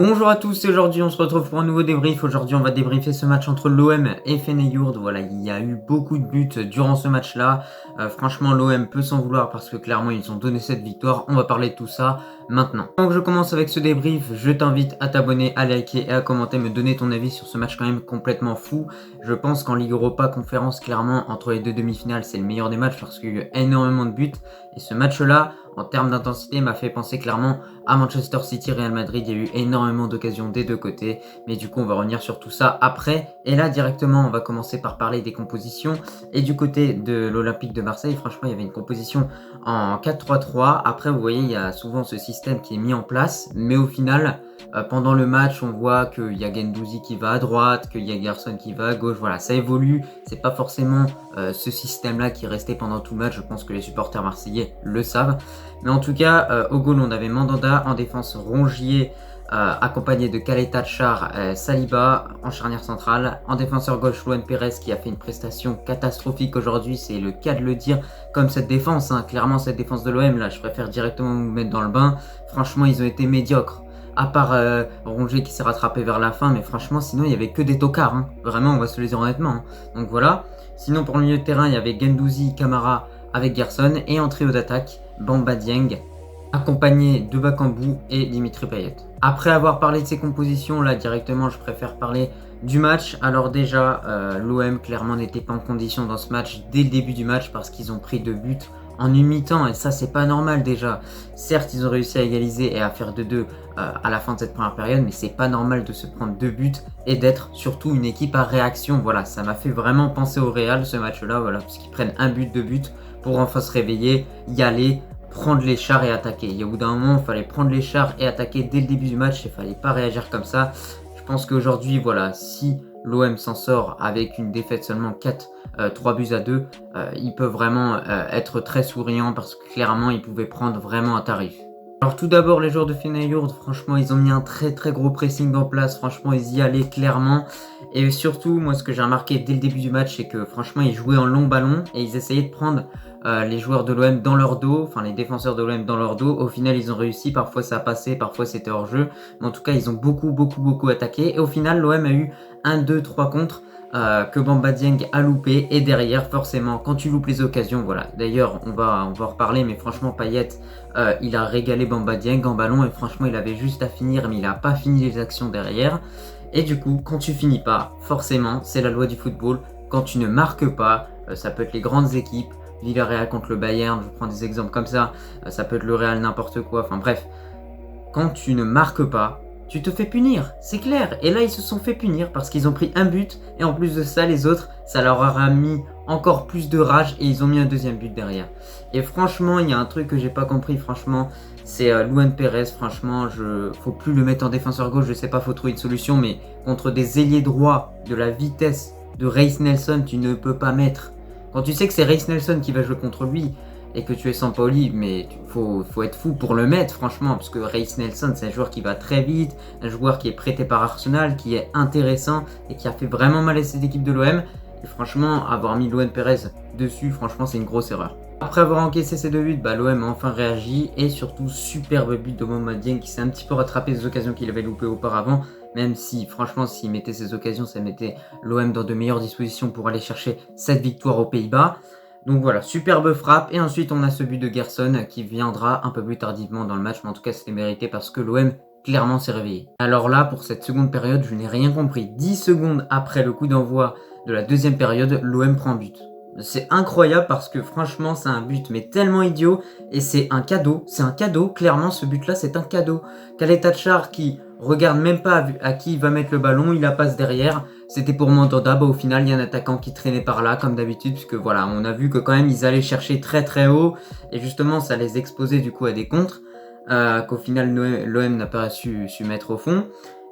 Bonjour à tous, et aujourd'hui on se retrouve pour un nouveau débrief. Aujourd'hui on va débriefer ce match entre l'OM et Feyenoord. Voilà, il y a eu beaucoup de buts durant ce match-là. Franchement l'OM peut s'en vouloir parce que clairement ils ont donné cette victoire. On va parler de tout ça maintenant. Avant que je commence avec ce débrief, je t'invite à t'abonner, à liker et à commenter, me donner ton avis sur ce match quand même complètement fou. Je pense qu'en Ligue Europa Conférence, clairement entre les deux demi-finales c'est le meilleur des matchs parce qu'il y a eu énormément de buts. Et ce match-là, en termes d'intensité, m'a fait penser clairement à Manchester City, Real Madrid. Il y a eu énormément d'occasions des deux côtés, mais du coup on va revenir sur tout ça après. Et là directement on va commencer par parler des compositions. Et du côté de l'Olympique de Marseille, franchement il y avait une composition en 4-3-3. Après vous voyez il y a souvent ce système qui est mis en place, mais au final pendant le match on voit qu'il y a Guendouzi qui va à droite, qu'il y a Gerson qui va à gauche. Voilà, ça évolue, c'est pas forcément ce système là qui est resté pendant tout le match. Je pense que les supporters marseillais le savent. Mais en tout cas, au goal, on avait Mandanda, en défense Rongier, accompagné de Caleta, Char, Saliba, en charnière centrale. En défenseur gauche, Luan Pérez qui a fait une prestation catastrophique aujourd'hui, c'est le cas de le dire, comme cette défense. Clairement, cette défense de l'OM, là, je préfère directement vous mettre dans le bain. Franchement, ils ont été médiocres. À part Rongier qui s'est rattrapé vers la fin, mais franchement, sinon, il n'y avait que des tocards. Vraiment, on va se le dire honnêtement. Donc voilà. Sinon, pour le milieu de terrain, il y avait Guendouzi, Camara avec Gerson. Et en trio d'attaque, Bamba Dieng, accompagné de Bakambu et Dimitri Payet. Après avoir parlé de ces compositions, là directement, je préfère parler du match. Alors déjà, l'OM clairement n'était pas en condition dans ce match dès le début du match parce qu'ils ont pris 2 buts en une mi-temps et ça c'est pas normal déjà. Certes, ils ont réussi à égaliser et à faire 2-2 à la fin de cette première période, mais c'est pas normal de se prendre 2 buts et d'être surtout une équipe à réaction. Voilà, ça m'a fait vraiment penser au Real ce match-là, voilà, parce qu'ils prennent 2 buts pour enfin se réveiller, y aller, prendre les chars et attaquer. Et au bout d'un moment, il fallait prendre les chars et attaquer dès le début du match. Il fallait pas réagir comme ça. Je pense qu'aujourd'hui, voilà, si l'OM s'en sort avec une défaite seulement 3 buts à 2, il peut vraiment être très souriant parce que clairement, il pouvait prendre vraiment un tarif. Alors tout d'abord, les joueurs de Feyenoord, franchement, ils ont mis un très très gros pressing en place. Franchement, ils y allaient clairement. Et surtout, moi, ce que j'ai remarqué dès le début du match, c'est que franchement, ils jouaient en long ballon et ils essayaient de prendre les joueurs de l'OM dans leur dos, enfin les défenseurs de l'OM dans leur dos. Au final, ils ont réussi. Parfois, ça a passé, parfois, c'était hors jeu. Mais en tout cas, ils ont beaucoup attaqué. Et au final, l'OM a eu 1-2-3 contre. Que Bamba Dieng a loupé et derrière forcément quand tu loupes les occasions, voilà, d'ailleurs on va en reparler, mais franchement Payet il a régalé Bamba Dieng en ballon et franchement il avait juste à finir, mais il a pas fini les actions derrière. Et du coup quand tu finis pas, forcément c'est la loi du football, quand tu ne marques pas, ça peut être les grandes équipes, Villarreal contre le Bayern, je prends des exemples comme ça, ça peut être le Real n'importe quoi, enfin bref, quand tu ne marques pas, tu te fais punir, c'est clair. Et là, ils se sont fait punir parce qu'ils ont pris un but. Et en plus de ça, les autres, ça leur aura mis encore plus de rage. Et ils ont mis un deuxième but derrière. Et franchement, il y a un truc que j'ai pas compris, franchement. C'est Luan Pérez, franchement, faut plus le mettre en défenseur gauche. Je sais pas, faut trouver une solution. Mais contre des ailiers droits de la vitesse de Reiss Nelson, tu ne peux pas mettre. Quand tu sais que c'est Reiss Nelson qui va jouer contre lui, et que tu es Sampaoli, mais faut être fou pour le mettre, franchement, parce que Reiss Nelson, c'est un joueur qui va très vite, un joueur qui est prêté par Arsenal, qui est intéressant et qui a fait vraiment mal à cette équipe de l'OM. Et franchement, avoir mis Luan Pérez dessus, franchement, c'est une grosse erreur. Après avoir encaissé ces 2 buts, l'OM a enfin réagi et surtout superbe but de Bamba Dieng qui s'est un petit peu rattrapé des occasions qu'il avait loupées auparavant, même si franchement s'il mettait ces occasions, ça mettait l'OM dans de meilleures dispositions pour aller chercher cette victoire aux Pays-Bas. Donc voilà, superbe frappe. Et ensuite, on a ce but de Gerson qui viendra un peu plus tardivement dans le match. Mais en tout cas, c'était mérité parce que l'OM clairement s'est réveillé. Alors là, pour cette seconde période, je n'ai rien compris. 10 secondes après le coup d'envoi de la deuxième période, l'OM prend but. C'est incroyable parce que franchement, c'est un but mais tellement idiot. Et c'est un cadeau. C'est un cadeau. Clairement, ce but-là, c'est un cadeau. Caleta Char qui regarde même pas à qui il va mettre le ballon. Il la passe derrière. C'était pour Mandanda, au final il y a un attaquant qui traînait par là comme d'habitude, puisque voilà, on a vu que quand même ils allaient chercher très haut et justement ça les exposait du coup à des contres qu'au final l'OM n'a pas su mettre au fond.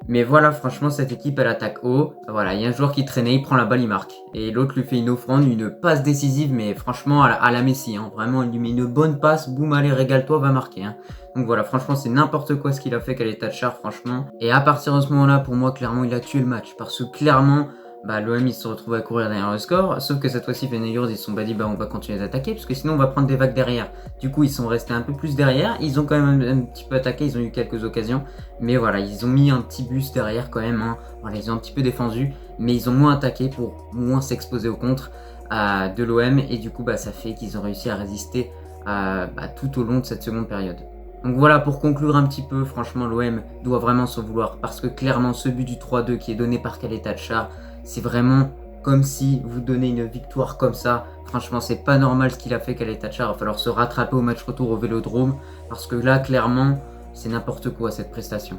Mais voilà, franchement cette équipe elle attaque haut, voilà, il y a un joueur qui traînait, il prend la balle, il marque. Et l'autre lui fait une offrande, une passe décisive, mais franchement à la Messi, vraiment il lui met une bonne passe, boum allez régale-toi, va marquer. Donc voilà, franchement c'est n'importe quoi ce qu'il a fait Caleta Char, franchement. Et à partir de ce moment-là, pour moi clairement il a tué le match, parce que clairement bah, l'OM ils se retrouvent à courir derrière le score, sauf que cette fois-ci Fenegours ils se sont pas dit bah on va continuer d'attaquer parce que sinon on va prendre des vagues derrière. Du coup ils sont restés un peu plus derrière, ils ont quand même un petit peu attaqué, ils ont eu quelques occasions, mais voilà ils ont mis un petit bus derrière quand même, hein. Voilà, ils ont un petit peu défendu, mais ils ont moins attaqué pour moins s'exposer au contre de l'OM et du coup bah, ça fait qu'ils ont réussi à résister tout au long de cette seconde période. Donc voilà, pour conclure un petit peu, franchement l'OM doit vraiment s'en vouloir parce que clairement ce but du 3-2 qui est donné par Khaled Tchar, c'est vraiment comme si vous donnez une victoire comme ça. Franchement, c'est pas normal ce qu'il a fait Khaled Tchar, il va falloir se rattraper au match retour au Vélodrome parce que là clairement c'est n'importe quoi cette prestation.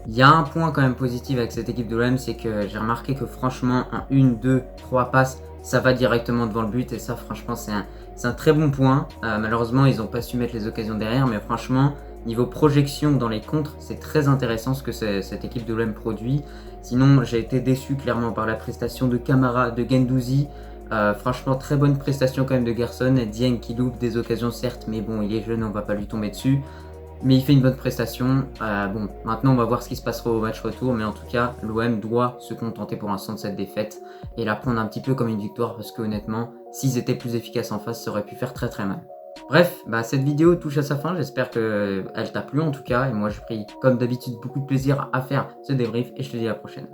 Il y a un point quand même positif avec cette équipe de l'OM, c'est que j'ai remarqué que franchement en 1, 2, 3 passes, ça va directement devant le but et ça franchement c'est un très bon point. Malheureusement ils n'ont pas su mettre les occasions derrière, mais franchement niveau projection dans les contres, c'est très intéressant ce que cette équipe de l'OM produit. Sinon, j'ai été déçu clairement par la prestation de Camara, de Guendouzi. Franchement, très bonne prestation quand même de Gerson. Dieng qui loupe des occasions certes, mais bon, il est jeune, on va pas lui tomber dessus. Mais il fait une bonne prestation. Bon, maintenant on va voir ce qui se passera au match retour, mais en tout cas, l'OM doit se contenter pour l'instant de cette défaite et la prendre un petit peu comme une victoire parce que honnêtement, s'ils étaient plus efficaces en face, ça aurait pu faire très très mal. Bref, cette vidéo touche à sa fin, j'espère qu'elle t'a plu en tout cas, et moi j'ai pris comme d'habitude beaucoup de plaisir à faire ce débrief, et je te dis à la prochaine.